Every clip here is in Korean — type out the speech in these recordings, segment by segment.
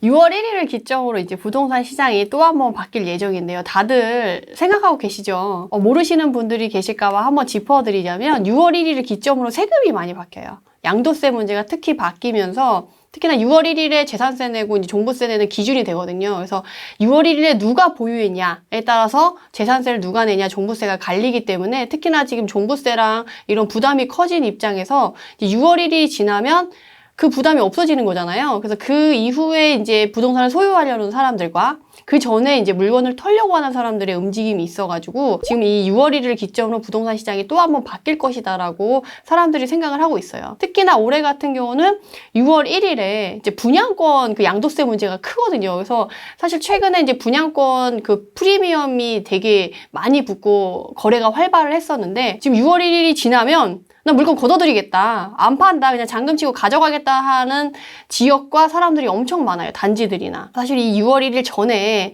6월 1일을 기점으로 이제 부동산 시장이 또 한 번 바뀔 예정인데요. 다들 생각하고 계시죠? 모르시는 분들이 계실까봐 한번 짚어드리자면 6월 1일을 기점으로 세금이 많이 바뀌어요. 양도세 문제가 특히 바뀌면서 특히나 6월 1일에 재산세 내고 이제 종부세 내는 기준이 되거든요. 그래서 6월 1일에 누가 보유했냐에 따라서 재산세를 누가 내냐, 종부세가 갈리기 때문에 특히나 지금 종부세랑 이런 부담이 커진 입장에서 6월 1일이 지나면 그 부담이 없어지는 거잖아요. 그래서 그 이후에 이제 부동산을 소유하려는 사람들과 그 전에 이제 물건을 털려고 하는 사람들의 움직임이 있어가지고 지금 이 6월 1일을 기점으로 부동산 시장이 또 한 번 바뀔 것이다라고 사람들이 생각을 하고 있어요. 특히나 올해 같은 경우는 6월 1일에 이제 분양권 그 양도세 문제가 크거든요. 그래서 사실 최근에 이제 분양권 그 프리미엄이 되게 많이 붙고 거래가 활발을 했었는데 지금 6월 1일이 지나면 나 물건 걷어들이겠다. 안 판다. 그냥 잔금 치고 가져가겠다 하는 지역과 사람들이 엄청 많아요. 단지들이나. 사실 이 6월 1일 전에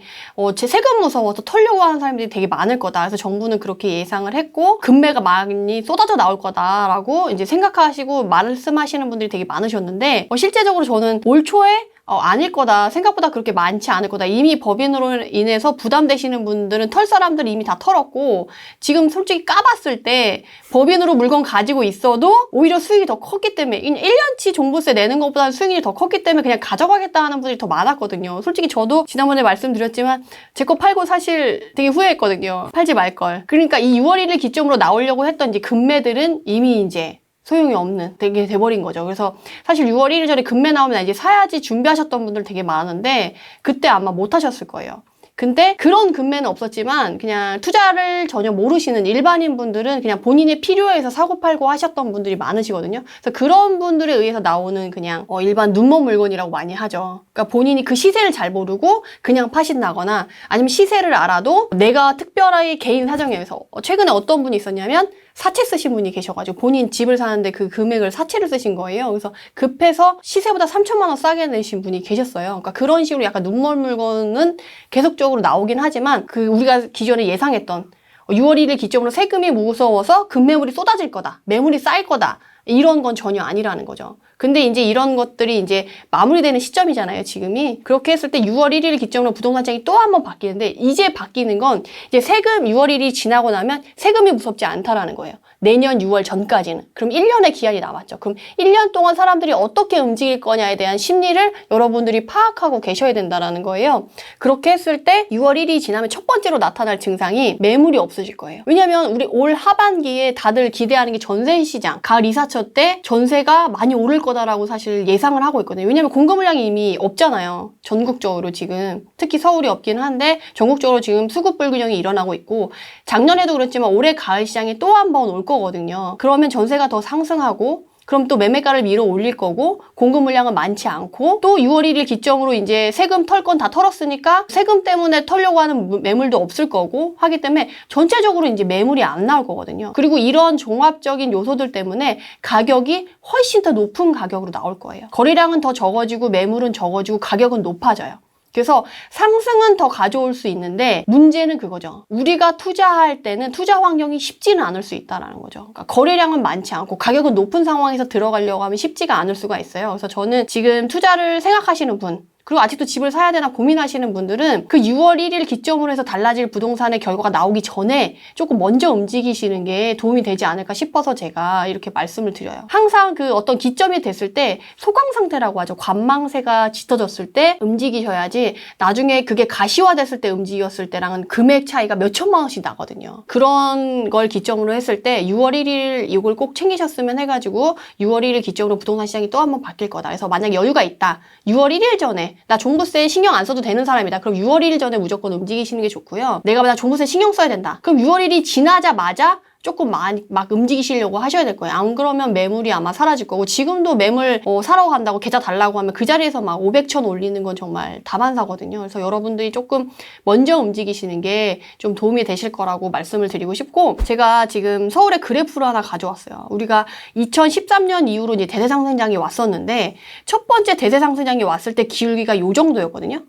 제 세금 무서워서 털려고 하는 사람들이 되게 많을 거다. 그래서 정부는 그렇게 예상을 했고 금매가 많이 쏟아져 나올 거다라고 이제 생각하시고 말씀하시는 분들이 되게 많으셨는데 실제적으로 저는 올 초에 아닐 거다. 생각보다 그렇게 많지 않을 거다. 이미 법인으로 인해서 부담되시는 분들은 털 사람들이 이미 다 털었고 지금 솔직히 까봤을 때 법인으로 물건 가지고 있어도 오히려 수익이 더 컸기 때문에 1년치 종부세 내는 것보다는 수익이 더 컸기 때문에 그냥 가져가겠다 하는 분들이 더 많았거든요. 솔직히 저도 지난번에 말씀드렸지만 제 거 팔고 사실 되게 후회했거든요. 팔지 말걸. 그러니까 이 6월 1일 기점으로 나오려고 했던 이제 금매들은 이미 이제 소용이 없는 되게 돼버린 거죠. 그래서 사실 6월 1일 전에 금매 나오면 이제 사야지 준비하셨던 분들 되게 많은데 그때 아마 못 하셨을 거예요. 근데 그런 금매는 없었지만 그냥 투자를 전혀 모르시는 일반인 분들은 그냥 본인의 필요해서 사고 팔고 하셨던 분들이 많으시거든요. 그래서 그런 분들에 의해서 나오는 그냥 일반 눈먼 물건이라고 많이 하죠. 그러니까 본인이 그 시세를 잘 모르고 그냥 파신다거나 아니면 시세를 알아도 내가 특별하게 개인 사정에 의해서 최근에 어떤 분이 있었냐면 사채 쓰신 분이 계셔가지고 본인 집을 사는데 그 금액을 사채를 쓰신 거예요. 그래서 급해서 시세보다 3천만 원 싸게 내신 분이 계셨어요. 그러니까 그런 식으로 약간 눈먼 물건은 계속적으로 나오긴 하지만 그 우리가 기존에 예상했던 6월 1일 기점으로 세금이 무서워서 급매물이 쏟아질 거다. 매물이 쌓일 거다. 이런 건 전혀 아니라는 거죠. 근데 이제 이런 것들이 이제 마무리되는 시점이잖아요, 지금이. 그렇게 했을 때 6월 1일 기점으로 부동산 시장이 또 한 번 바뀌는데 이제 바뀌는 건 이제 세금 6월 1일이 지나고 나면 세금이 무섭지 않다라는 거예요. 내년 6월 전까지는. 그럼 1년의 기한이 남았죠. 그럼 1년 동안 사람들이 어떻게 움직일 거냐에 대한 심리를 여러분들이 파악하고 계셔야 된다라는 거예요. 그렇게 했을 때 6월 1일이 지나면 첫 번째로 나타날 증상이 매물이 없어질 거예요. 왜냐면 우리 올 하반기에 다들 기대하는 게 전세 시장, 가을 이사철 때 전세가 많이 오를 거다라고 사실 예상을 하고 있거든요. 왜냐면 공급 물량이 이미 없잖아요. 전국적으로 지금. 특히 서울이 없긴 한데 전국적으로 지금 수급 불균형이 일어나고 있고 작년에도 그랬지만 올해 가을 시장이 또 한 번 올 거거든요. 그러면 전세가 더 상승하고 그럼 또 매매가를 밀어 올릴 거고 공급 물량은 많지 않고 또 6월 1일 기점으로 이제 세금 털 건 다 털었으니까 세금 때문에 털려고 하는 매물도 없을 거고 하기 때문에 전체적으로 이제 매물이 안 나올 거거든요. 그리고 이런 종합적인 요소들 때문에 가격이 훨씬 더 높은 가격으로 나올 거예요. 거래량은 더 적어지고 매물은 적어지고 가격은 높아져요. 그래서 상승은 더 가져올 수 있는데 문제는 그거죠. 우리가 투자할 때는 투자 환경이 쉽지는 않을 수 있다는 거죠. 그러니까 거래량은 많지 않고 가격은 높은 상황에서 들어가려고 하면 쉽지가 않을 수가 있어요. 그래서 저는 지금 투자를 생각하시는 분 그리고 아직도 집을 사야 되나 고민하시는 분들은 그 6월 1일 기점으로 해서 달라질 부동산의 결과가 나오기 전에 조금 먼저 움직이시는 게 도움이 되지 않을까 싶어서 제가 이렇게 말씀을 드려요. 항상 그 어떤 기점이 됐을 때 소강 상태라고 하죠. 관망세가 짙어졌을 때 움직이셔야지 나중에 그게 가시화됐을 때 움직였을 때랑은 금액 차이가 몇 천만 원씩 나거든요. 그런 걸 기점으로 했을 때 6월 1일 이걸 꼭 챙기셨으면 해가지고 6월 1일 기점으로 부동산 시장이 또 한 번 바뀔 거다. 그래서 만약 여유가 있다. 6월 1일 전에 나 종부세 신경 안 써도 되는 사람이다. 그럼 6월 1일 전에 무조건 움직이시는 게 좋고요. 내가 나 종부세 신경 써야 된다. 그럼 6월 1일이 지나자마자 조금 많이 막 움직이시려고 하셔야 될 거예요. 안 그러면 매물이 아마 사라질 거고 지금도 매물 사러 간다고 계좌 달라고 하면 그 자리에서 막 500, 1000 올리는 건 정말 다반사거든요. 그래서 여러분들이 조금 먼저 움직이시는 게 좀 도움이 되실 거라고 말씀을 드리고 싶고 제가 지금 서울에 그래프를 하나 가져왔어요. 우리가 2013년 이후로 이제 대세상승장이 왔었는데 첫 번째 대세상승장이 왔을 때 기울기가 요 정도였거든요.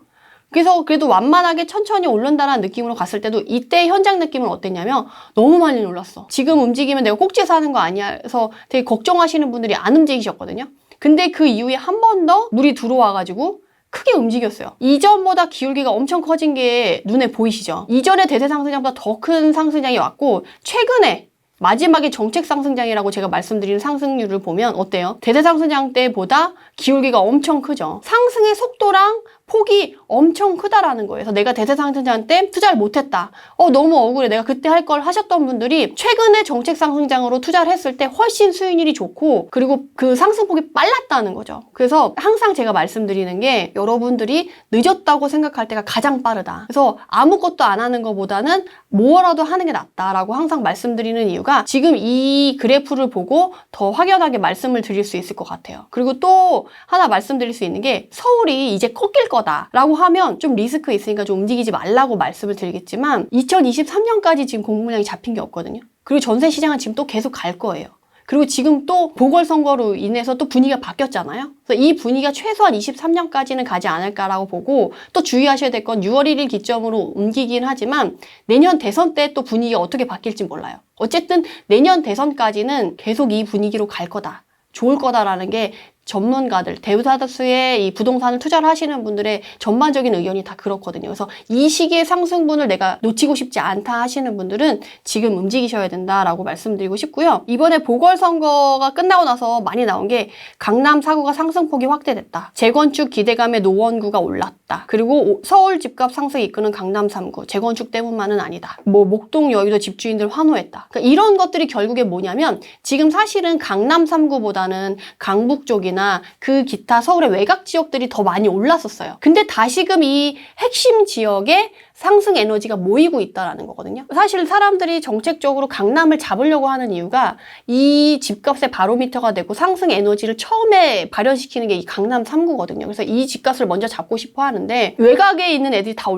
그래서 그래도 완만하게 천천히 오른다는 느낌으로 갔을 때도 이때 현장 느낌은 어땠냐면 너무 많이 올랐어. 지금 움직이면 내가 꼭지 사는 거 아니야 해서 되게 걱정하시는 분들이 안 움직이셨거든요. 근데 그 이후에 한 번 더 물이 들어와가지고 크게 움직였어요. 이전보다 기울기가 엄청 커진 게 눈에 보이시죠? 이전에 대세 상승장보다 더 큰 상승장이 왔고 최근에 마지막에 정책 상승장이라고 제가 말씀드리는 상승률을 보면 어때요? 대세 상승장 때보다 기울기가 엄청 크죠. 상승의 속도랑 폭이 엄청 크다라는 거예요. 그래서 내가 대세 상승장 때 투자를 못했다. 너무 억울해. 내가 그때 할 걸 하셨던 분들이 최근에 정책 상승장으로 투자를 했을 때 훨씬 수익률이 좋고 그리고 그 상승폭이 빨랐다는 거죠. 그래서 항상 제가 말씀드리는 게 여러분들이 늦었다고 생각할 때가 가장 빠르다. 그래서 아무것도 안 하는 것보다는 뭐라도 하는 게 낫다라고 항상 말씀드리는 이유가 지금 이 그래프를 보고 더 확연하게 말씀을 드릴 수 있을 것 같아요. 그리고 또 하나 말씀드릴 수 있는 게 서울이 이제 꺾일 거다라고 하면 좀 리스크 있으니까 좀 움직이지 말라고 말씀을 드리겠지만 2023년까지 지금 공급량이 잡힌 게 없거든요. 그리고 전세 시장은 지금 또 계속 갈 거예요. 그리고 지금 또 보궐선거로 인해서 또 분위기가 바뀌었잖아요. 그래서 이 분위기가 최소한 23년까지는 가지 않을까라고 보고 또 주의하셔야 될 건 6월 1일 기점으로 옮기긴 하지만 내년 대선 때 또 분위기가 어떻게 바뀔지 몰라요. 어쨌든 내년 대선까지는 계속 이 분위기로 갈 거다. 좋을 거다라는 게 전문가들, 대다수의 이 부동산을 투자를 하시는 분들의 전반적인 의견이 다 그렇거든요. 그래서 이 시기의 상승분을 내가 놓치고 싶지 않다 하시는 분들은 지금 움직이셔야 된다라고 말씀드리고 싶고요. 이번에 보궐선거가 끝나고 나서 많이 나온 게 강남 4구가 상승폭이 확대됐다. 재건축 기대감에 노원구가 올랐다. 그리고 서울 집값 상승 이끄는 강남 3구, 재건축 때문만은 아니다. 목동 여의도 집주인들 환호했다. 그러니까 이런 것들이 결국에 뭐냐면 지금 사실은 강남 3구보다는 강북 쪽이나 그 기타 서울의 외곽 지역들이 더 많이 올랐었어요. 근데 다시금 이 핵심 지역에 상승 에너지가 모이고 있다는 거거든요. 사실 사람들이 정책적으로 강남을 잡으려고 하는 이유가 이 집값의 바로미터가 되고 상승 에너지를 처음에 발현시키는 게 이 강남 3구거든요. 그래서 이 집값을 먼저 잡고 싶어 하는데 외곽에 있는 애들이 다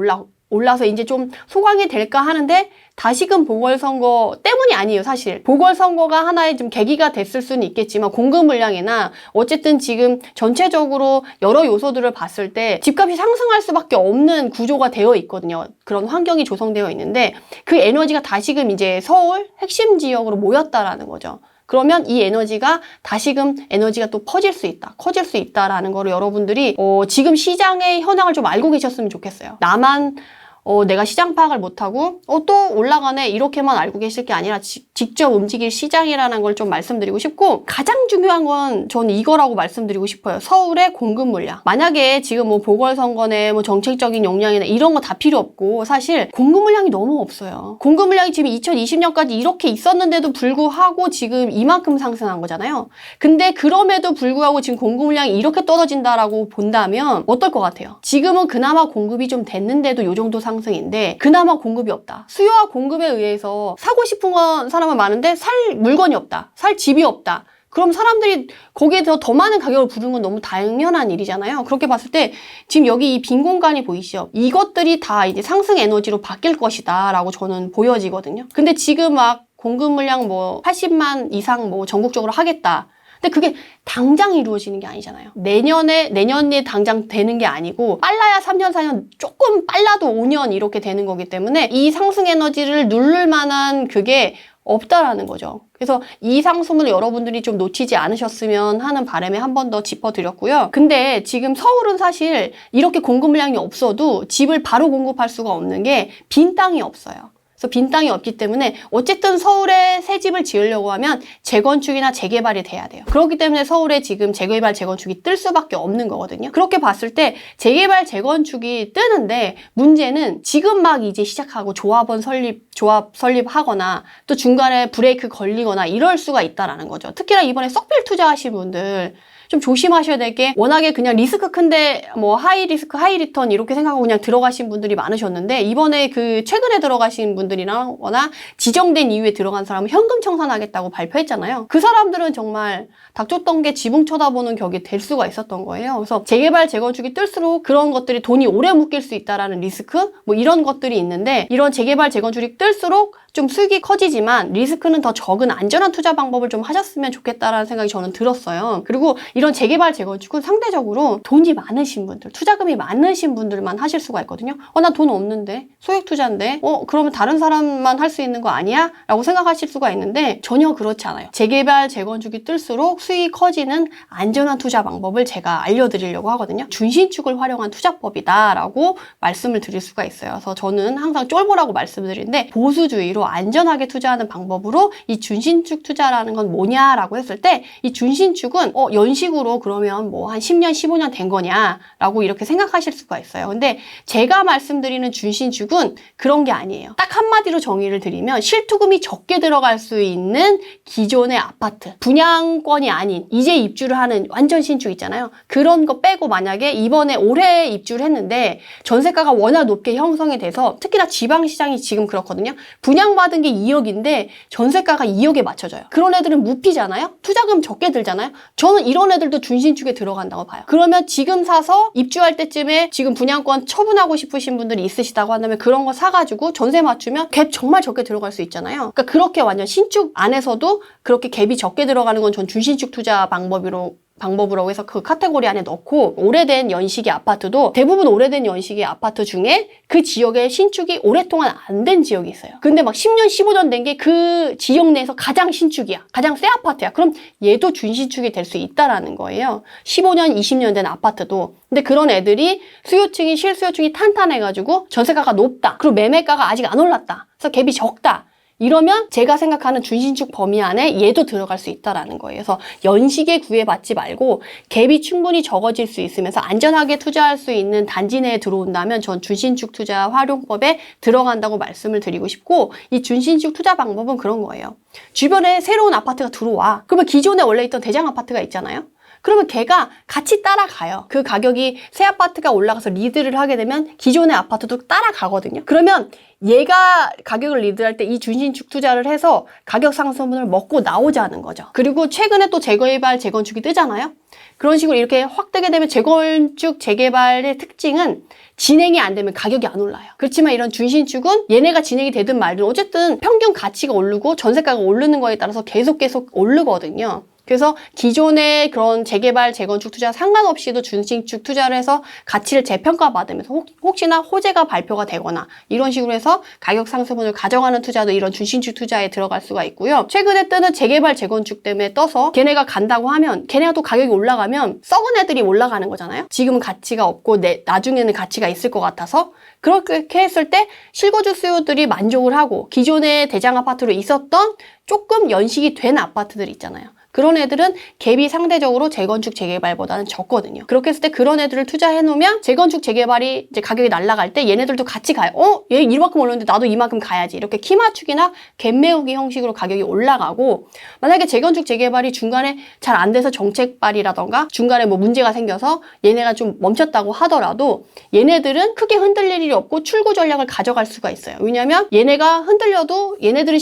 올라서 이제 좀 소강이 될까 하는데 다시금 보궐선거 때문이 아니에요, 사실. 보궐선거가 하나의 좀 계기가 됐을 수는 있겠지만 공급 물량이나 어쨌든 지금 전체적으로 여러 요소들을 봤을 때 집값이 상승할 수밖에 없는 구조가 되어 있거든요. 그런 환경이 조성되어 있는데 그 에너지가 다시금 이제 서울 핵심 지역으로 모였다라는 거죠. 그러면 이 에너지가 다시금 에너지가 또 퍼질 수 있다, 커질 수 있다라는 거를 여러분들이 지금 시장의 현황을 좀 알고 계셨으면 좋겠어요. 나만 내가 시장 파악을 못하고 또 올라가네 이렇게만 알고 계실 게 아니라 직접 움직일 시장이라는 걸 좀 말씀드리고 싶고 가장 중요한 건 저는 이거라고 말씀드리고 싶어요. 서울의 공급 물량. 만약에 지금 보궐선거네 정책적인 역량이나 이런 거 다 필요 없고 사실 공급 물량이 너무 없어요. 공급 물량이 지금 2020년까지 이렇게 있었는데도 불구하고 지금 이만큼 상승한 거잖아요. 근데 그럼에도 불구하고 지금 공급 물량이 이렇게 떨어진다라고 본다면 어떨 것 같아요? 지금은 그나마 공급이 좀 됐는데도 이 정도 상승인데 그나마 공급이 없다. 수요와 공급에 의해서 사고 싶은 건 사람은 많은데 살 물건이 없다. 살 집이 없다. 그럼 사람들이 거기에 더 많은 가격을 부르는 건 너무 당연한 일이잖아요. 그렇게 봤을 때 지금 여기 이 빈 공간이 보이시죠? 이것들이 다 이제 상승 에너지로 바뀔 것이다 라고 저는 보여지거든요. 근데 지금 막 공급 물량 80만 이상 전국적으로 하겠다. 근데 그게 당장 이루어지는 게 아니잖아요. 내년에 당장 되는 게 아니고 빨라야 3년, 4년, 조금 빨라도 5년 이렇게 되는 거기 때문에 이 상승 에너지를 누를 만한 그게 없다라는 거죠. 그래서 이 상승을 여러분들이 좀 놓치지 않으셨으면 하는 바람에 한 번 더 짚어드렸고요. 근데 지금 서울은 사실 이렇게 공급 물량이 없어도 집을 바로 공급할 수가 없는 게 빈 땅이 없어요. 그래서 빈 땅이 없기 때문에 어쨌든 서울에 새 집을 지으려고 하면 재건축이나 재개발이 돼야 돼요. 그렇기 때문에 서울에 지금 재개발, 재건축이 뜰 수밖에 없는 거거든요. 그렇게 봤을 때 재개발, 재건축이 뜨는데 문제는 지금 막 이제 시작하고 조합 설립하거나 또 중간에 브레이크 걸리거나 이럴 수가 있다라는 거죠. 특히나 이번에 썩빌 투자하신 분들 좀 조심하셔야 될 게 워낙에 그냥 리스크 큰데 하이 리스크 하이 리턴 이렇게 생각하고 그냥 들어가신 분들이 많으셨는데 이번에 그 최근에 들어가신 분들이나 지정된 이유에 들어간 사람은 현금 청산하겠다고 발표했잖아요. 그 사람들은 정말 닥쳤던 게 지붕 쳐다보는 격이 될 수가 있었던 거예요. 그래서 재개발 재건축이 뜰수록 그런 것들이 돈이 오래 묶일 수 있다라는 리스크 이런 것들이 있는데 이런 재개발 재건축이 뜰수록 좀 수익이 커지지만 리스크는 더 적은 안전한 투자 방법을 좀 하셨으면 좋겠다라는 생각이 저는 들었어요. 그리고 이런 재개발, 재건축은 상대적으로 돈이 많으신 분들, 투자금이 많으신 분들만 하실 수가 있거든요. 나 돈 없는데, 소액 투자인데, 그러면 다른 사람만 할 수 있는 거 아니야? 라고 생각하실 수가 있는데 전혀 그렇지 않아요. 재개발, 재건축이 뜰수록 수익이 커지는 안전한 투자 방법을 제가 알려드리려고 하거든요. 준신축을 활용한 투자법이다 라고 말씀을 드릴 수가 있어요. 그래서 저는 항상 쫄보라고 말씀드리는데, 보수주의로 안전하게 투자하는 방법으로 이 준신축 투자라는 건 뭐냐라고 했을 때, 이 준신축은 연식으로 그러면 뭐 한 10년, 15년 된 거냐 라고 이렇게 생각하실 수가 있어요. 근데 제가 말씀드리는 준신축은 그런 게 아니에요. 딱 한마디로 정의를 드리면 실투금이 적게 들어갈 수 있는 기존의 아파트, 분양권이 아닌 이제 입주를 하는 완전 신축 있잖아요. 그런 거 빼고 만약에 이번에 올해 입주를 했는데 전세가가 워낙 높게 형성이 돼서, 특히나 지방시장이 지금 그렇거든요. 분양받은 게 2억인데 전세가가 2억에 맞춰져요. 그런 애들은 무피잖아요. 투자금 적게 들잖아요. 저는 이런 애들도 준신축에 들어간다고 봐요. 그러면 지금 사서 입주할 때쯤에 지금 분양권 처분하고 싶으신 분들이 있으시다고 한다면 그런 거 사가지고 전세 맞추면 갭 정말 적게 들어갈 수 있잖아요. 그러니까 그렇게 완전 신축 안에서도 그렇게 갭이 적게 들어가는 건 전 준신축 투자 방법으로 해서 그 카테고리 안에 넣고, 오래된 연식의 아파트도 대부분 오래된 연식의 아파트 중에 그 지역에 신축이 오랫동안 안 된 지역이 있어요. 근데 막 10년, 15년 된 게 그 지역 내에서 가장 신축이야. 가장 새 아파트야. 그럼 얘도 준신축이 될 수 있다라는 거예요. 15년, 20년 된 아파트도. 근데 그런 애들이 실수요층이 탄탄해가지고 전세가가 높다. 그리고 매매가가 아직 안 올랐다. 그래서 갭이 적다. 이러면 제가 생각하는 준신축 범위 안에 얘도 들어갈 수 있다라는 거예요. 그래서 연식에 구애받지 말고 갭이 충분히 적어질 수 있으면서 안전하게 투자할 수 있는 단지 내에 들어온다면 전 준신축 투자 활용법에 들어간다고 말씀을 드리고 싶고, 이 준신축 투자 방법은 그런 거예요. 주변에 새로운 아파트가 들어와. 그러면 기존에 원래 있던 대장 아파트가 있잖아요. 그러면 걔가 같이 따라가요. 그 가격이 새 아파트가 올라가서 리드를 하게 되면 기존의 아파트도 따라가거든요. 그러면 얘가 가격을 리드할 때 이 준신축 투자를 해서 가격 상승분을 먹고 나오자는 거죠. 그리고 최근에 또 재개발, 재건축이 뜨잖아요. 그런 식으로 이렇게 확 뜨게 되면 재건축, 재개발의 특징은 진행이 안 되면 가격이 안 올라요. 그렇지만 이런 준신축은 얘네가 진행이 되든 말든 어쨌든 평균 가치가 오르고 전세가가 오르는 거에 따라서 계속 오르거든요. 그래서 기존의 그런 재개발, 재건축 투자 상관없이도 준신축 투자를 해서 가치를 재평가받으면서 혹시나 호재가 발표가 되거나 이런 식으로 해서 가격 상승분을 가져가는 투자도 이런 준신축 투자에 들어갈 수가 있고요. 최근에 뜨는 재개발, 재건축 때문에 떠서 걔네가 간다고 하면, 걔네가 또 가격이 올라가면 썩은 애들이 올라가는 거잖아요. 지금은 가치가 없고 나중에는 가치가 있을 것 같아서, 그렇게 했을 때 실거주 수요들이 만족을 하고 기존의 대장 아파트로 있었던 조금 연식이 된 아파트들 있잖아요. 그런 애들은 갭이 상대적으로 재건축, 재개발보다는 적거든요. 그렇게 했을 때 그런 애들을 투자해 놓으면 재건축, 재개발이 이제 가격이 날아갈 때 얘네들도 같이 가요. 얘 이만큼 올랐는데 나도 이만큼 가야지. 이렇게 키 맞추기나 갭 메우기 형식으로 가격이 올라가고, 만약에 재건축, 재개발이 중간에 잘 안 돼서 정책발이라던가 중간에 뭐 문제가 생겨서 얘네가 좀 멈췄다고 하더라도 얘네들은 크게 흔들릴 일이 없고 출구 전략을 가져갈 수가 있어요. 왜냐면 얘네가 흔들려도 얘네들은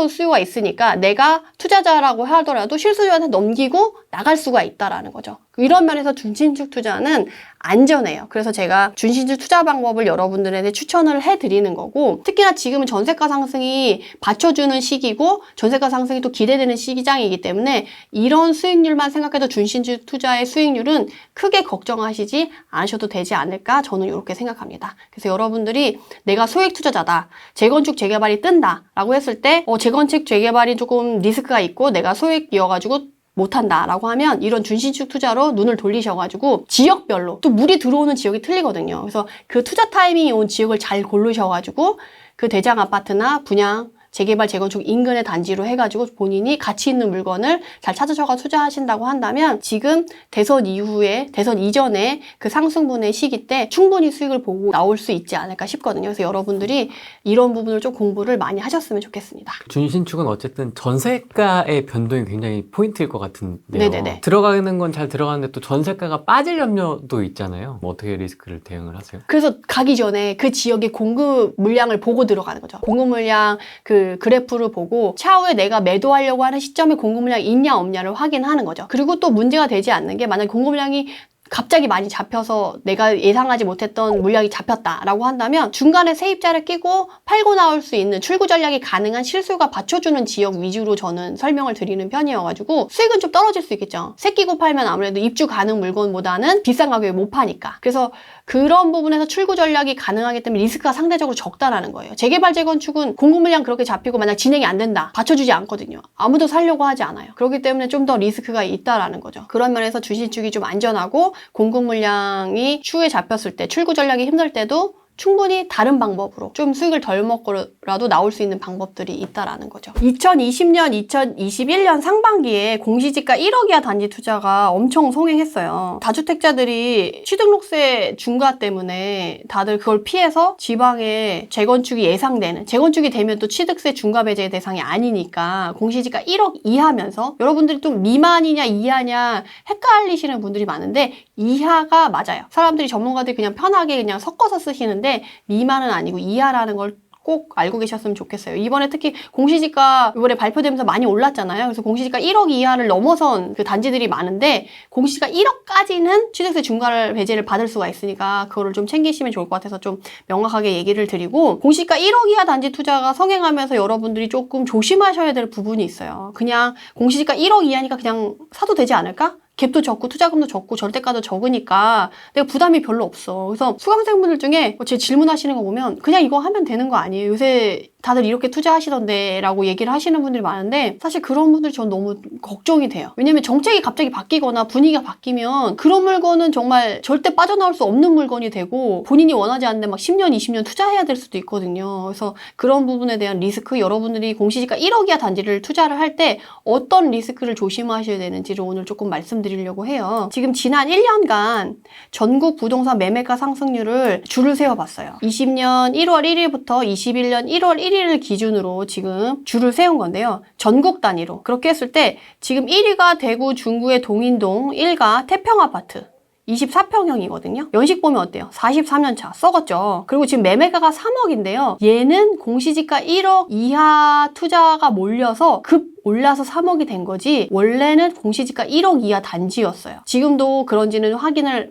수요가 있으니까 내가 투자자라고 하더라도 실수요한테 넘기고 나갈 수가 있다라는 거죠. 이런 면에서 준신축 투자는 안전해요. 그래서 제가 준신축 투자 방법을 여러분들에게 추천을 해드리는 거고, 특히나 지금은 전세가 상승이 받쳐주는 시기고 전세가 상승이 또 기대되는 시기장이기 때문에 이런 수익률만 생각해도 준신축 투자의 수익률은 크게 걱정하시지 않으셔도 되지 않을까, 저는 이렇게 생각합니다. 그래서 여러분들이 내가 소액 투자자다, 재건축, 재개발이 뜬다 라고 했을 때 재건축, 재개발이 조금 리스크가 있고 내가 소액이어가지고 못한다라고 하면 이런 준신축 투자로 눈을 돌리셔가지고 지역별로 또 물이 들어오는 지역이 틀리거든요. 그래서 그 투자 타이밍이 온 지역을 잘 고르셔가지고 그 대장 아파트나 분양, 재개발, 재건축 인근의 단지로 해가지고 본인이 가치 있는 물건을 잘 찾으셔가 투자하신다고 한다면 지금 대선 이전에 그 상승분의 시기 때 충분히 수익을 보고 나올 수 있지 않을까 싶거든요. 그래서 여러분들이 이런 부분을 좀 공부를 많이 하셨으면 좋겠습니다. 준신축은 어쨌든 전세가의 변동이 굉장히 포인트일 것 같은데요. 네네네. 들어가는 건 잘 들어가는데 또 전세가가 빠질 염려도 있잖아요. 어떻게 리스크를 대응을 하세요? 그래서 가기 전에 그 지역의 공급 물량을 보고 들어가는 거죠. 공급 물량 그 그래프를 보고 차후에 내가 매도하려고 하는 시점에 공급 물량이 있냐 없냐를 확인하는 거죠. 그리고 또 문제가 되지 않는 게, 만약에 공급 물량이 갑자기 많이 잡혀서 내가 예상하지 못했던 물량이 잡혔다라고 한다면 중간에 세입자를 끼고 팔고 나올 수 있는 출구 전략이 가능한 실수요가 받쳐주는 지역 위주로 저는 설명을 드리는 편이어가지고 수익은 좀 떨어질 수 있겠죠. 새 끼고 팔면 아무래도 입주 가능 물건보다는 비싼 가격에 못 파니까. 그래서 그런 부분에서 출구 전략이 가능하기 때문에 리스크가 상대적으로 적다라는 거예요. 재개발, 재건축은 공급 물량 그렇게 잡히고 만약 진행이 안 된다. 받쳐주지 않거든요. 아무도 살려고 하지 않아요. 그렇기 때문에 좀 더 리스크가 있다라는 거죠. 그런 면에서 주식축이 좀 안전하고 공급 물량이 추후에 잡혔을 때 출구 전략이 힘들 때도 충분히 다른 방법으로 좀 수익을 덜 먹고라도 나올 수 있는 방법들이 있다라는 거죠. 2020년, 2021년 상반기에 공시지가 1억 이하 단지 투자가 엄청 성행했어요. 다주택자들이 취등록세 중과 때문에 다들 그걸 피해서 지방에 재건축이 예상되는, 재건축이 되면 또 취득세 중과 배제 대상이 아니니까 공시지가 1억 이하면서 여러분들이 좀 미만이냐 이하냐 헷갈리시는 분들이 많은데 이하가 맞아요. 사람들이 전문가들이 그냥 편하게 그냥 섞어서 쓰시는데 미만은 아니고 이하라는 걸 꼭 알고 계셨으면 좋겠어요. 이번에 특히 공시지가 이번에 발표되면서 많이 올랐잖아요. 그래서 공시지가 1억 이하를 넘어선 그 단지들이 많은데 공시지가 1억까지는 취득세 중과를 배제를 받을 수가 있으니까 그거를 좀 챙기시면 좋을 것 같아서 좀 명확하게 얘기를 드리고 공시지가 1억 이하 단지 투자가 성행하면서 여러분들이 조금 조심하셔야 될 부분이 있어요. 그냥 공시지가 1억 이하니까 그냥 사도 되지 않을까? 갭도 적고 투자금도 적고 절대가도 적으니까 내가 부담이 별로 없어. 그래서 수강생분들 중에 제 질문하시는 거 보면 그냥 이거 하면 되는 거 아니에요? 요새 다들 이렇게 투자하시던데 라고 얘기를 하시는 분들이 많은데 사실 그런 분들이 전 너무 걱정이 돼요. 왜냐면 정책이 갑자기 바뀌거나 분위기가 바뀌면 그런 물건은 정말 절대 빠져나올 수 없는 물건이 되고 본인이 원하지 않는데 막 10년, 20년 투자해야 될 수도 있거든요. 그래서 그런 부분에 대한 리스크, 여러분들이 공시지가 1억 이하 단지를 투자를 할 때 어떤 리스크를 조심하셔야 되는지를 오늘 조금 말씀드리려고 해요. 지금 지난 1년간 전국 부동산 매매가 상승률을 줄을 세워봤어요. 20년 1월 1일부터 21년 1월 1일을 기준으로 지금 줄을 세운 건데요. 전국 단위로. 그렇게 했을 때 지금 1위가 대구 중구의 동인동 1가 태평아파트. 24평형이거든요. 연식 보면 어때요? 43년 차 썩었죠. 그리고 지금 매매가가 3억인데요. 얘는 공시지가 1억 이하 투자가 몰려서 급 올라서 3억이 된 거지 원래는 공시지가 1억 이하 단지였어요. 지금도 그런지는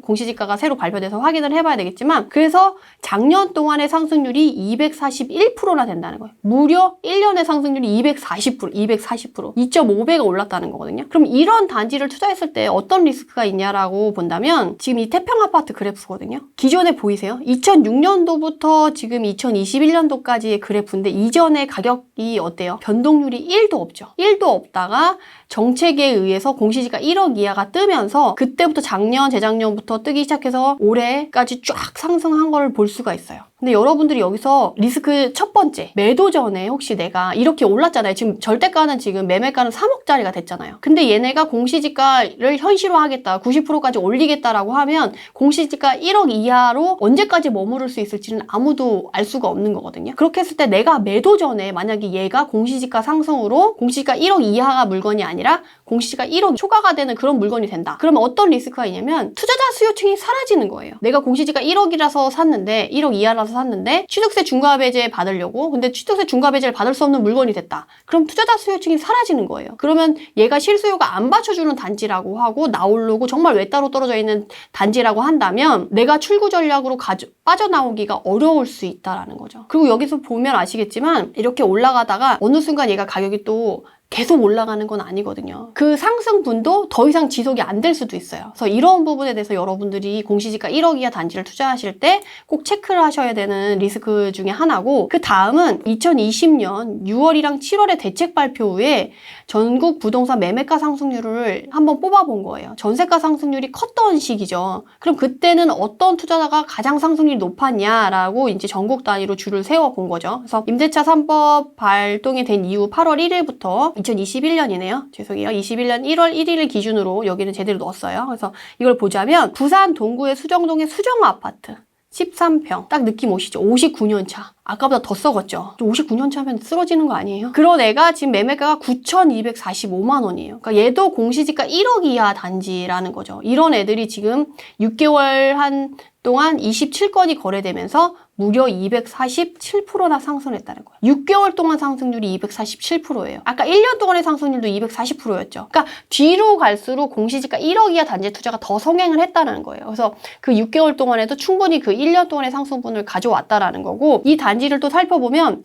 공시지가가 새로 발표돼서 확인을 해봐야 되겠지만 그래서 작년 동안의 상승률이 241%나 된다는 거예요. 무려 1년의 상승률이 240%, 2.5배가 올랐다는 거거든요. 그럼 이런 단지를 투자했을 때 어떤 리스크가 있냐라고 본다면 지금 이 태평아파트 그래프거든요. 기존에 보이세요? 2006년도부터 지금 2021년도까지의 그래프인데 이전의 가격이 어때요? 변동률이 1도 없죠. 1도 없다가 정책에 의해서 공시지가 1억 이하가 뜨면서 그때부터 작년, 재작년부터 뜨기 시작해서 올해까지 쫙 상승한 걸 볼 수가 있어요. 근데 여러분들이 여기서 리스크 첫 번째, 매도 전에 혹시 내가 이렇게 올랐잖아요. 지금 절대가는 지금 매매가는 3억짜리가 됐잖아요. 근데 얘네가 공시지가를 현실화하겠다, 90%까지 올리겠다라고 하면 공시지가 1억 이하로 언제까지 머무를 수 있을지는 아무도 알 수가 없는 거거든요. 그렇게 했을 때 내가 매도 전에 만약에 얘가 공시지가 상승으로 공시지가 1억 이하가 물건이 아니라 공시지가 1억 초과가 되는 그런 물건이 된다. 그러면 어떤 리스크가 있냐면 투자자 수요층이 사라지는 거예요. 내가 공시지가 1억이라서 샀는데 1억 이하라서 샀는데 취득세 중과 배제 받으려고 근데 취득세 중과 배제를 받을 수 없는 물건이 됐다. 그럼 투자자 수요층이 사라지는 거예요. 그러면 얘가 실수요가 안 받쳐주는 단지라고 하고 나오려고 정말 외따로 떨어져 있는 단지라고 한다면 내가 출구 전략으로 빠져나오기가 어려울 수 있다라는 거죠. 그리고 여기서 보면 아시겠지만 이렇게 올라가다가 어느 순간 얘가 가격이 또 계속 올라가는 건 아니거든요. 그 상승분도 더 이상 지속이 안 될 수도 있어요. 그래서 이런 부분에 대해서 여러분들이 공시지가 1억 이하 단지를 투자하실 때 꼭 체크를 하셔야 되는 리스크 중에 하나고 그 다음은 2020년 6월이랑 7월의 대책 발표 후에 전국 부동산 매매가 상승률을 한번 뽑아본 거예요. 전세가 상승률이 컸던 시기죠. 그럼 그때는 어떤 투자자가 가장 상승률이 높았냐라고 이제 전국 단위로 줄을 세워본 거죠. 그래서 임대차 3법 발동이 된 이후 8월 1일부터 2021년이네요. 죄송해요. 21년 1월 1일을 기준으로 여기는 제대로 넣었어요. 그래서 이걸 보자면 부산 동구의 수정동의 수정아파트 13평. 딱 느낌 오시죠? 59년 차. 아까보다 더 썩었죠? 59년 차면 쓰러지는 거 아니에요? 그런 애가 지금 매매가가 9,245만 원이에요. 그러니까 얘도 공시지가 1억 이하 단지라는 거죠. 이런 애들이 지금 6개월 한 동안 27건이 거래되면서 무려 247%나 상승했다는 거예요. 6개월 동안 상승률이 247%예요. 아까 1년 동안의 상승률도 240%였죠. 그러니까 뒤로 갈수록 공시지가 1억 이하 단지 투자가 더 성행을 했다는 거예요. 그래서 그 6개월 동안에도 충분히 그 1년 동안의 상승분을 가져왔다라는 거고, 이 단지를 또 살펴보면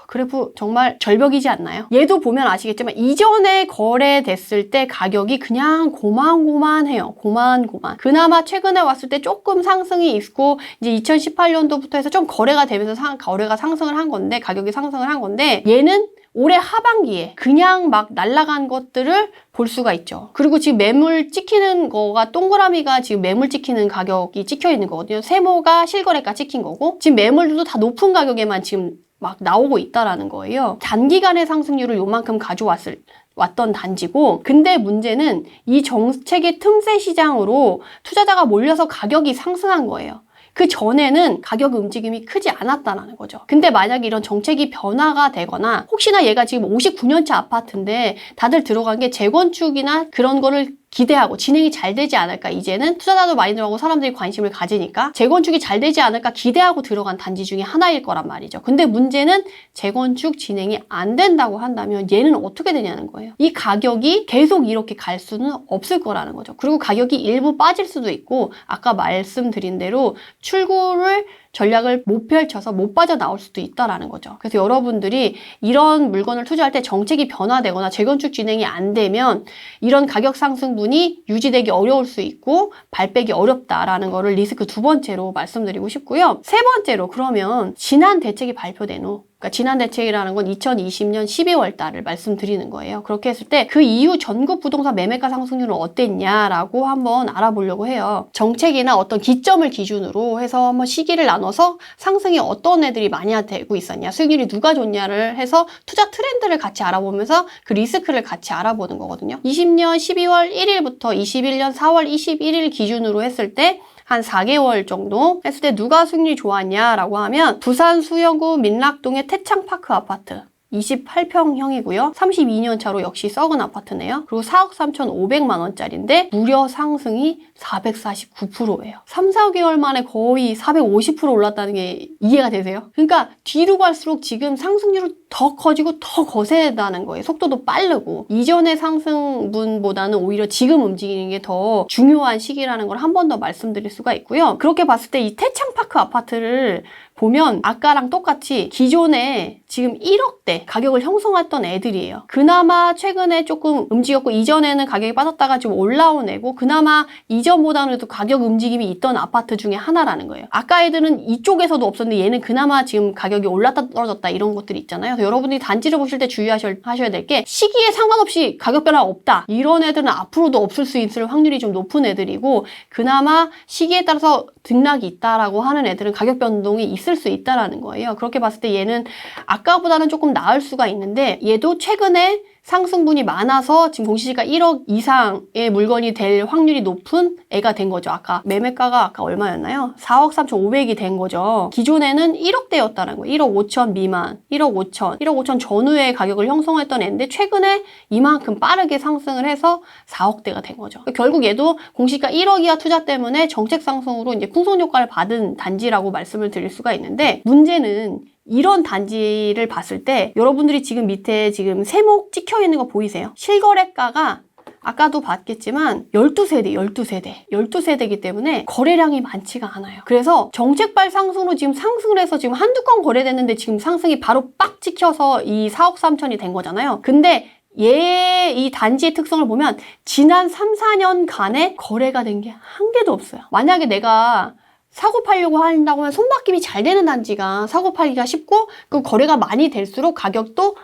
그래프 정말 절벽이지 않나요? 얘도 보면 아시겠지만 이전에 거래됐을 때 가격이 그냥 고만고만해요. 고만고만. 그나마 최근에 왔을 때 조금 상승이 있고 이제 2018년도부터 해서 좀 거래가 되면서 거래가 상승을 한 건데, 가격이 상승을 한 건데, 얘는 올해 하반기에 그냥 막 날아간 것들을 볼 수가 있죠. 그리고 지금 매물 찍히는 거가, 동그라미가 지금 매물 찍히는 가격이 찍혀 있는 거거든요. 세모가 실거래가 찍힌 거고, 지금 매물들도 다 높은 가격에만 지금 막 나오고 있다라는 거예요. 단기간의 상승률을 요만큼 왔던 단지고, 근데 문제는 이 정책의 틈새 시장으로 투자자가 몰려서 가격이 상승한 거예요. 그 전에는 가격 움직임이 크지 않았다는 거죠. 근데 만약에 이런 정책이 변화가 되거나, 혹시나 얘가 지금 59년차 아파트인데 다들 들어간 게 재건축이나 그런 거를 기대하고 진행이 잘 되지 않을까, 이제는 투자자도 많이 들어가고 사람들이 관심을 가지니까 재건축이 잘 되지 않을까 기대하고 들어간 단지 중에 하나일 거란 말이죠. 근데 문제는 재건축 진행이 안 된다고 한다면 얘는 어떻게 되냐는 거예요. 이 가격이 계속 이렇게 갈 수는 없을 거라는 거죠. 그리고 가격이 일부 빠질 수도 있고, 아까 말씀드린 대로 출구를 전략을 못 펼쳐서 못 빠져나올 수도 있다라는 거죠. 그래서 여러분들이 이런 물건을 투자할 때 정책이 변화되거나 재건축 진행이 안 되면 이런 가격 상승분이 유지되기 어려울 수 있고 발빼기 어렵다라는 거를 리스크 두 번째로 말씀드리고 싶고요. 세 번째로, 그러면 지난 대책이 발표된 후, 그러니까 지난 대책이라는 건 2020년 12월 달을 말씀드리는 거예요. 그렇게 했을 때 그 이후 전국 부동산 매매가 상승률은 어땠냐라고 한번 알아보려고 해요. 정책이나 어떤 기점을 기준으로 해서 한번 시기를 나눠서 상승이 어떤 애들이 많이 되고 있었냐, 수익률이 누가 좋냐를 해서 투자 트렌드를 같이 알아보면서 그 리스크를 같이 알아보는 거거든요. 20년 12월 1일부터 21년 4월 21일 기준으로 했을 때 한 4개월 정도 했을 때 누가 수익률이 좋았냐라고 하면, 부산 수영구 민락동의 태창파크 아파트 28평형이고요. 32년 차로 역시 썩은 아파트네요. 그리고 4억 3,500만 원짜리인데 무려 상승이 449%예요. 3, 4개월 만에 거의 450% 올랐다는 게 이해가 되세요? 그러니까 뒤로 갈수록 지금 상승률은 더 커지고 더 거세다는 거예요. 속도도 빠르고. 이전의 상승분보다는 오히려 지금 움직이는 게 더 중요한 시기라는 걸 한 번 더 말씀드릴 수가 있고요. 그렇게 봤을 때 이 태창파크 아파트를 보면 아까랑 똑같이 기존에 지금 1억대 가격을 형성했던 애들이에요. 그나마 최근에 조금 움직였고, 이전에는 가격이 빠졌다가 좀 올라온 애고, 그나마 이전보다는 또 가격 움직임이 있던 아파트 중에 하나라는 거예요. 아까 애들은 이쪽에서도 없었는데 얘는 그나마 지금 가격이 올랐다 떨어졌다 이런 것들이 있잖아요. 그래서 여러분들이 단지를 보실 때 주의하셔야 될 게, 시기에 상관없이 가격 변화가 없다, 이런 애들은 앞으로도 없을 수 있을 확률이 좀 높은 애들이고, 그나마 시기에 따라서 등락이 있다라고 하는 애들은 가격 변동이 있을 수 있다라는 거예요. 그렇게 봤을 때 얘는 아까보다는 조금 나을 수가 있는데, 얘도 최근에 상승분이 많아서 지금 공시지가 1억 이상의 물건이 될 확률이 높은 애가 된 거죠. 아까 매매가가 아까 얼마였나요? 4억 3,500이 된 거죠. 기존에는 1억대였다는 거예요. 1억 5천 미만, 1억 5천, 1억 5천 전후의 가격을 형성했던 애인데 최근에 이만큼 빠르게 상승을 해서 4억대가 된 거죠. 결국 얘도 공시지가 1억 이하 투자 때문에 정책 상승으로 이제 풍선 효과를 받은 단지라고 말씀을 드릴 수가 있는데, 문제는 이런 단지를 봤을 때 여러분들이 지금 밑에 지금 세목 찍혀 있는 거 보이세요? 실거래가가 아까도 봤겠지만 12세대이기 때문에 거래량이 많지가 않아요. 그래서 정책발 상승으로 지금 상승을 해서 지금 한두 건 거래됐는데 지금 상승이 바로 빡 찍혀서 이 4억 3천이 된 거잖아요. 근데 이 단지의 특성을 보면 지난 3, 4년간에 거래가 된 게 한 개도 없어요. 만약에 내가 사고 팔려고 한다고 하면 손바뀜이 잘 되는 단지가 사고 팔기가 쉽고, 그 거래가 많이 될수록 가격도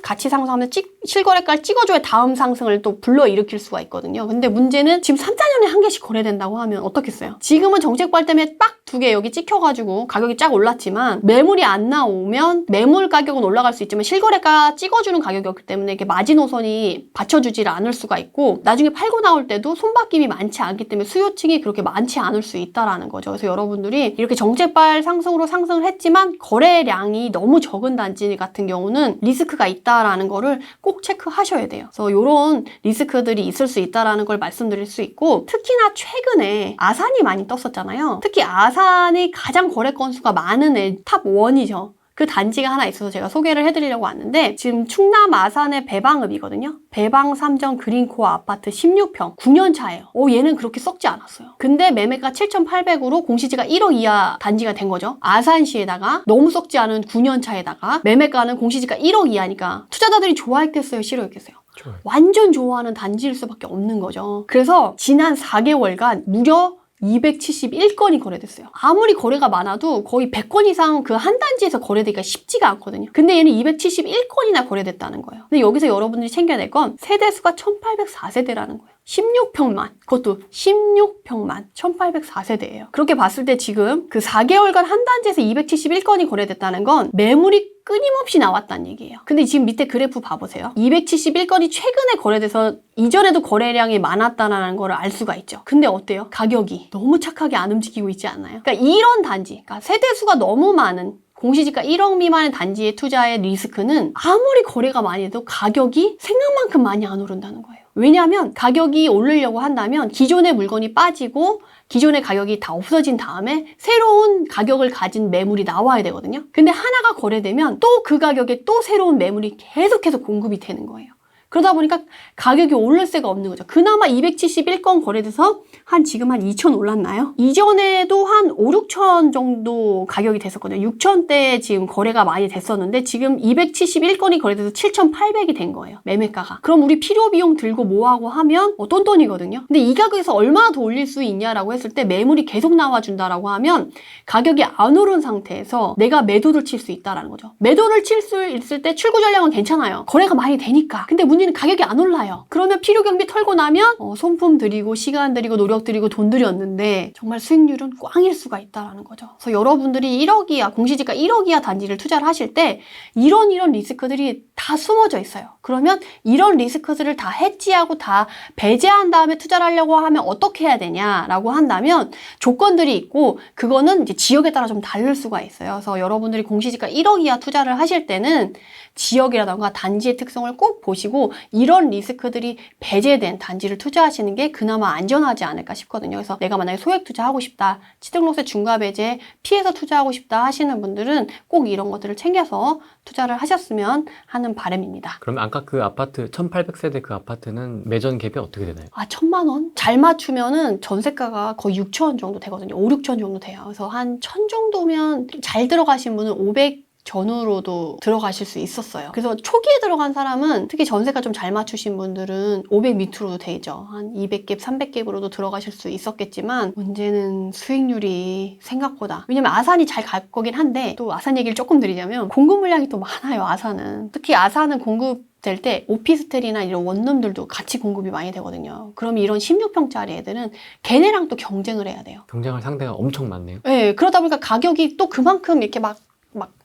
같이 상승하면 실거래가를 찍어줘야 다음 상승을 또 불러일으킬 수가 있거든요. 근데 문제는 지금 3, 4년에 한 개씩 거래된다고 하면 어떻겠어요? 지금은 정책발 때문에 딱 2개 여기 찍혀가지고 가격이 쫙 올랐지만, 매물이 안 나오면 매물 가격은 올라갈 수 있지만 실거래가 찍어주는 가격이었기 때문에 이게 마지노선이 받쳐주질 않을 수가 있고, 나중에 팔고 나올 때도 손바뀜이 많지 않기 때문에 수요층이 그렇게 많지 않을 수 있다라는 거죠. 그래서 여러분들이 이렇게 정책발 상승으로 상승을 했지만 거래량이 너무 적은 단지 같은 경우는 리스크가 있다라는 거를 꼭 체크하셔야 돼요. 그래서 이런 리스크들이 있을 수 있다라는 걸 말씀드릴 수 있고, 특히나 최근에 아산이 많이 떴었잖아요. 특히 아산 아산이 가장 거래 건수가 많은 탑 1이죠. 그 단지가 하나 있어서 제가 소개를 해드리려고 왔는데 지금 충남 아산의 배방읍이거든요. 배방 3정 그린코어 아파트 16평 9년 차예요. 얘는 그렇게 썩지 않았어요. 근데 매매가 7,800으로 공시지가 1억 이하 단지가 된 거죠. 아산시에다가 너무 썩지 않은 9년 차에다가 매매가는 공시지가 1억 이하니까 투자자들이 좋아했겠어요? 싫어했겠어요? 좋아요. 완전 좋아하는 단지일 수밖에 없는 거죠. 그래서 지난 4개월간 무려 271건이 거래됐어요. 아무리 거래가 많아도 거의 100건 이상 그 한 단지에서 거래되기가 쉽지가 않거든요. 근데 얘는 271건이나 거래됐다는 거예요. 근데 여기서 여러분들이 챙겨낼 건 세대수가 1804세대라는 거예요. 16평만, 그것도 16평만 1804세대예요. 그렇게 봤을 때 지금 그 4개월간 한 단지에서 271건이 거래됐다는 건 매물이 끊임없이 나왔다는 얘기예요. 근데 지금 밑에 그래프 봐보세요. 271건이 최근에 거래돼서 이전에도 거래량이 많았다는 걸 알 수가 있죠. 근데 어때요? 가격이 너무 착하게 안 움직이고 있지 않나요? 그러니까 이런 단지, 그러니까 세대수가 너무 많은 공시지가 1억 미만의 단지의 투자의 리스크는 아무리 거래가 많이 해도 가격이 생각만큼 많이 안 오른다는 거예요. 왜냐하면 가격이 오르려고 한다면 기존의 물건이 빠지고 기존의 가격이 다 없어진 다음에 새로운 가격을 가진 매물이 나와야 되거든요. 근데 하나가 거래되면 또 그 가격에 또 새로운 매물이 계속해서 공급이 되는 거예요. 그러다 보니까 가격이 오를 새가 없는 거죠. 그나마 271건 거래돼서 지금 한 2천 올랐나요? 이전에도 한 5, 6천 정도 가격이 됐었거든요. 6천대에 지금 거래가 많이 됐었는데 지금 271건이 거래돼서 7,800이 된 거예요. 매매가가. 그럼 우리 필요 비용 들고 뭐하고 하면 똔똔이거든요. 근데 이 가격에서 얼마나 더 올릴 수 있냐라고 했을 때 매물이 계속 나와준다라고 하면 가격이 안 오른 상태에서 내가 매도를 칠 수 있다라는 거죠. 매도를 칠 수 있을 때 출구 전략은 괜찮아요. 거래가 많이 되니까. 근데 문제는 가격이 안 올라요. 그러면 필요 경비 털고 나면 손품 들이고 시간 들이고 노력 들이고 돈 들였는데 정말 수익률은 꽝일 수가 있다라는 거죠. 그래서 여러분들이 1억 이하 공시지가 1억 이하 단지를 투자를 하실 때 이런 리스크들이 다 숨어져 있어요. 그러면 이런 리스크들을 다 해지하고 다 배제한 다음에 투자를 하려고 하면 어떻게 해야 되냐라고 한다면 조건들이 있고 그거는 이제 지역에 따라 좀 다를 수가 있어요. 그래서 여러분들이 공시지가 1억 이하 투자를 하실 때는 지역이라던가 단지의 특성을 꼭 보시고 이런 리스크들이 배제된 단지를 투자하시는 게 그나마 안전하지 않을까 싶거든요. 그래서 내가 만약에 소액 투자하고 싶다, 취등록세 중과 배제 피해서 투자하고 싶다 하시는 분들은 꼭 이런 것들을 챙겨서 투자를 하셨으면 하는 바람입니다. 그럼 아까 그 아파트 1800세대 그 아파트는 매전 갭이 어떻게 되나요? 1,000만 원? 잘 맞추면은 전세가가 거의 6천 정도 되거든요. 5, 6천 정도 돼요. 그래서 한 1,000 정도면 잘 들어가신 분은 500 전후로도 들어가실 수 있었어요. 그래서 초기에 들어간 사람은 특히 전세가 좀 잘 맞추신 분들은 500 밑으로도 되죠. 한 200갭, 300갭으로도 들어가실 수 있었겠지만 문제는 수익률이 생각보다 왜냐면 아산이 잘 갈 거긴 한데 또 아산 얘기를 조금 드리자면 공급 물량이 또 많아요. 아산은. 특히 아산은 될 때 오피스텔이나 이런 원룸들도 같이 공급이 많이 되거든요. 그럼 이런 16평짜리 애들은 걔네랑 또 경쟁을 해야 돼요. 경쟁할 상대가 엄청 많네요. 네, 그러다 보니까 가격이 또 그만큼 이렇게 막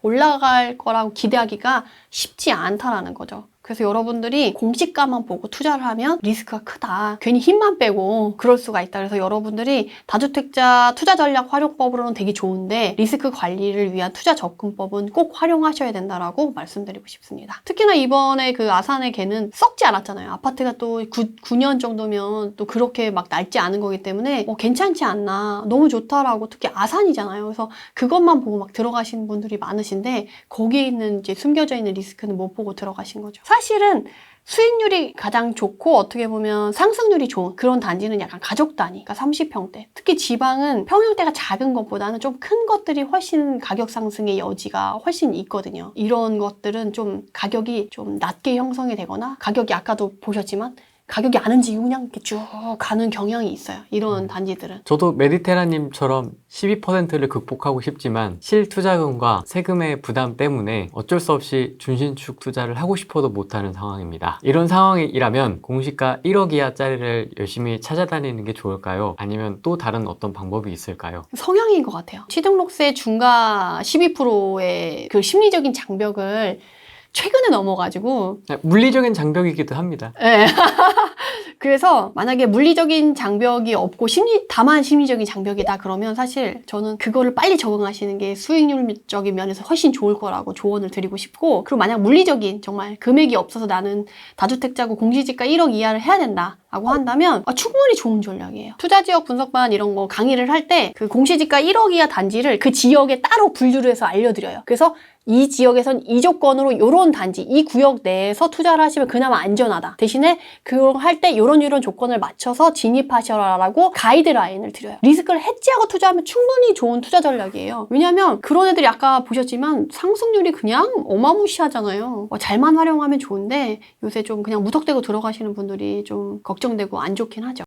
올라갈 거라고 기대하기가 쉽지 않다라는 거죠. 그래서 여러분들이 공시가만 보고 투자를 하면 리스크가 크다. 괜히 힘만 빼고 그럴 수가 있다. 그래서 여러분들이 다주택자 투자 전략 활용법으로는 되게 좋은데 리스크 관리를 위한 투자 접근법은 꼭 활용하셔야 된다라고 말씀드리고 싶습니다. 특히나 이번에 그 아산의 개는 썩지 않았잖아요. 아파트가 또 9년 정도면 또 그렇게 막 낡지 않은 거기 때문에 괜찮지 않나. 너무 좋다라고 특히 아산이잖아요. 그래서 그것만 보고 막 들어가시는 분들이 많으신데 거기에 있는 이제 숨겨져 있는 리스크는 못 보고 들어가신 거죠. 사실은 수익률이 가장 좋고 어떻게 보면 상승률이 좋은 그런 단지는 약간 가족 단위, 그러니까 30평대. 특히 지방은 평형대가 작은 것보다는 좀 큰 것들이 훨씬 가격 상승의 여지가 훨씬 있거든요. 이런 것들은 좀 가격이 좀 낮게 형성이 되거나 가격이 아까도 보셨지만 가격이 안 움직이고 그냥 이렇게 쭉 가는 경향이 있어요. 이런 단지들은. 저도 메디테라님처럼 12%를 극복하고 싶지만 실투자금과 세금의 부담 때문에 어쩔 수 없이 준신축 투자를 하고 싶어도 못하는 상황입니다. 이런 상황이라면 공시가 1억 이하짜리를 열심히 찾아다니는 게 좋을까요? 아니면 또 다른 어떤 방법이 있을까요? 성향인 것 같아요. 취등록세 중과 12%의 그 심리적인 장벽을 최근에 넘어가지고 물리적인 장벽이기도 합니다. 네. 그래서 만약에 물리적인 장벽이 없고 다만 심리적인 장벽이다 그러면 사실 저는 그거를 빨리 적응하시는 게 수익률적인 면에서 훨씬 좋을 거라고 조언을 드리고 싶고, 그리고 만약 물리적인 정말 금액이 없어서 나는 다주택자고 공시지가 1억 이하를 해야 된다 라고 한다면 충분히 좋은 전략이에요. 투자지역 분석반 이런 거 강의를 할 때 그 공시지가 1억 이하 단지를 그 지역에 따로 분류를 해서 알려드려요. 그래서 이 지역에선 이 조건으로 요런 단지, 이 구역 내에서 투자를 하시면 그나마 안전하다. 대신에 그걸 할 때 요런 조건을 맞춰서 진입하셔라라고 가이드라인을 드려요. 리스크를 해지하고 투자하면 충분히 좋은 투자 전략이에요. 왜냐면 그런 애들이 아까 보셨지만 상승률이 그냥 어마무시하잖아요. 잘만 활용하면 좋은데 요새 좀 그냥 무턱대고 들어가시는 분들이 좀 걱정되고 안 좋긴 하죠.